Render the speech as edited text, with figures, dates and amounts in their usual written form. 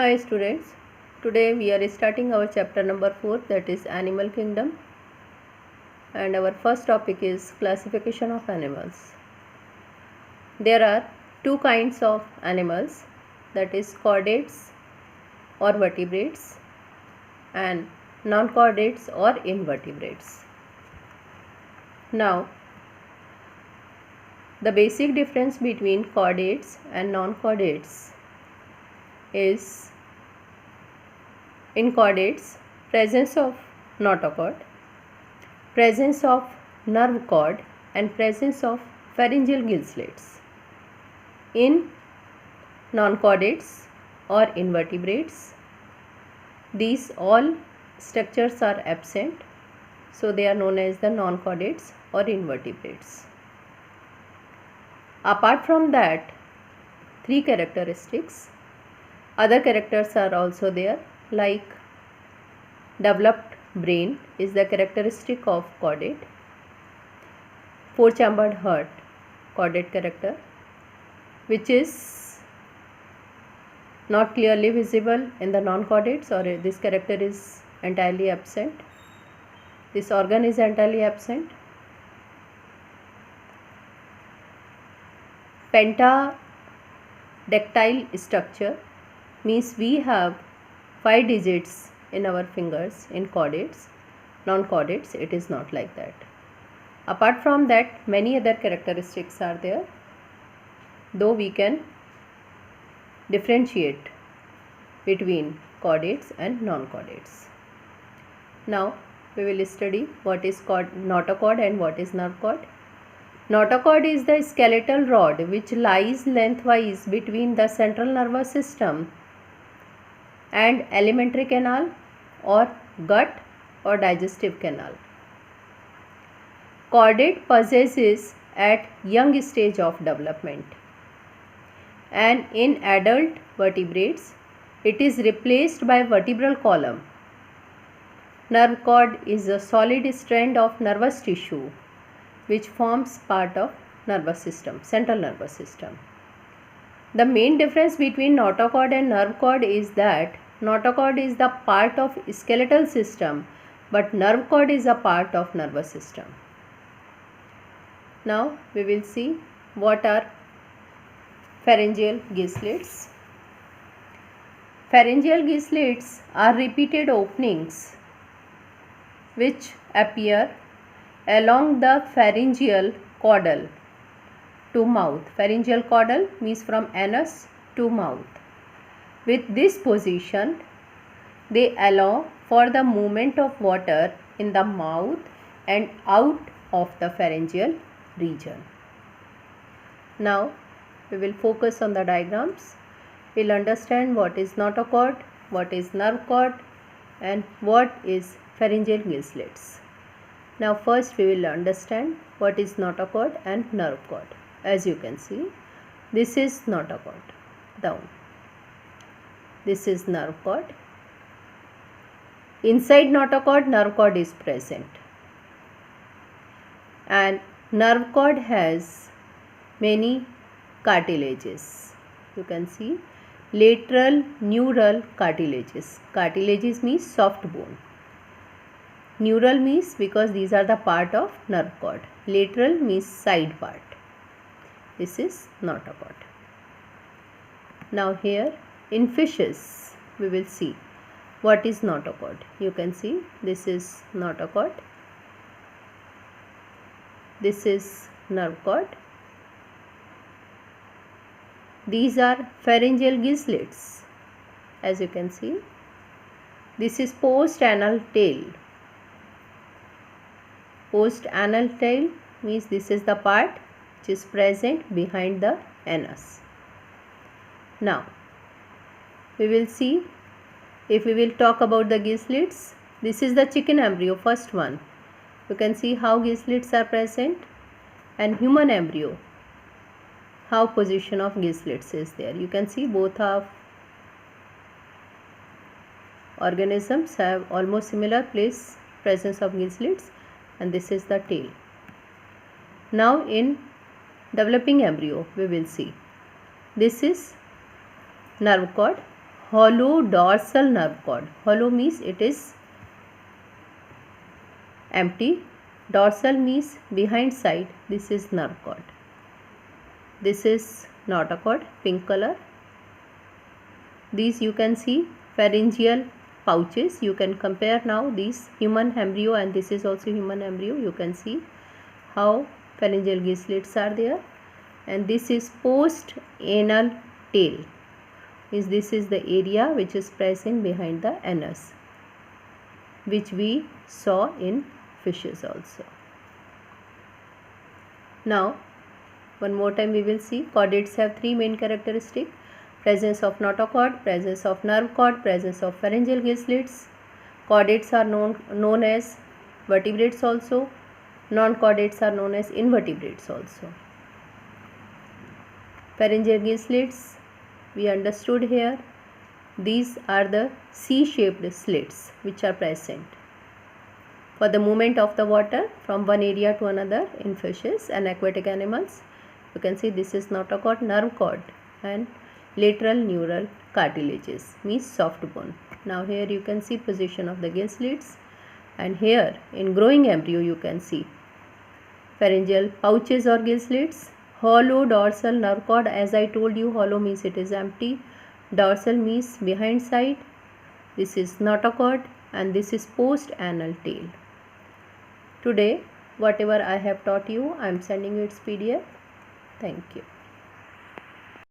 Hi students, today we are starting our chapter number 4, that is Animal Kingdom, and our first topic is classification of animals. There are two kinds of animals, that is chordates or vertebrates and non-chordates or invertebrates. Now, the basic difference between chordates and non-chordates is in chordates presence of notochord, presence of nerve cord and presence of pharyngeal gill slits. In non-chordates or invertebrates, these all structures are absent, so they are known as the non-chordates or invertebrates. Apart from that, three characteristics, other characters are also there, like developed brain is the characteristic of chordate, four-chambered heart, chordate character, which is not clearly visible in the non-chordates, or this character is entirely absent. This organ is entirely absent. Pentadactyl structure means we have 5 digits in our fingers in chordates. Non-chordates, it is not like that. Apart from that, many other characteristics are there, though we can differentiate between chordates and non-chordates. Now we will study what is notochord and what is nerve cord. Notochord is the skeletal rod which lies lengthwise between the central nervous system and alimentary canal or gut or digestive canal. Chordate possesses at young stage of development, and in adult vertebrates it is replaced by vertebral column. Nerve cord is a solid strand of nervous tissue which forms part of nervous system, central nervous system. The main difference between notochord and nerve cord is that notochord is the part of skeletal system, but nerve cord is a part of nervous system. Now we will see what are pharyngeal gill slits. Pharyngeal gill slits are repeated openings which appear along the pharyngeal caudal to mouth. Pharyngeal caudal means from anus to mouth. With this position, they allow for the movement of water in the mouth and out of the pharyngeal region. Now we will focus on the diagrams. We will understand what is notochord, what is nerve cord, and what is pharyngeal gill slits. Now first we will understand what is notochord and nerve cord. As you can see, this is notochord, down. This is nerve cord. Inside notochord, nerve cord is present. And nerve cord has many cartilages. You can see lateral neural cartilages. Cartilages means soft bone. Neural means because these are the part of nerve cord. Lateral means side part. This is notochord. Now here in fishes we will see what is notochord. You can see this is notochord. This is nerve cord. These are pharyngeal gill slits. As you can see, this is post-anal tail. Post-anal tail means this is the part which is present behind the anus. Now we will see, if we will talk about the gill slits, this is the chicken embryo, first one. You can see how gill slits are present, and human embryo, how position of gill slits is there. You can see both of organisms have almost similar presence of gill slits, and this is the tail. Now in developing embryo we will see this is nerve cord, hollow dorsal nerve cord. Hollow means it is empty. Dorsal means behind side. This is nerve cord. This is notochord, pink color. These you can see pharyngeal pouches. You can compare now these human embryo, and this is also human embryo. You can see how pharyngeal gill slits are there. And this is post anal tail. This is the area which is present behind the anus, which we saw in fishes also. Now one more time we will see chordates have three main characteristics: presence of notochord, presence of nerve cord, presence of pharyngeal gill slits. Chordates are known as vertebrates also. Non-chordates are known as invertebrates also. Pharyngeal gill slits, we understood here. These are the C-shaped slits which are present for the movement of the water from one area to another in fishes and aquatic animals. You can see this is notochord, nerve cord, and lateral neural cartilages, means soft bone. Now here you can see position of the gill slits, and here in growing embryo you can see pharyngeal pouches or gill slits. Hollow dorsal nerve cord, as I told you, hollow means it is empty. Dorsal means behind side. This is notochord, and this is post anal tail. Today whatever I have taught you, I am sending you its PDF. Thank you.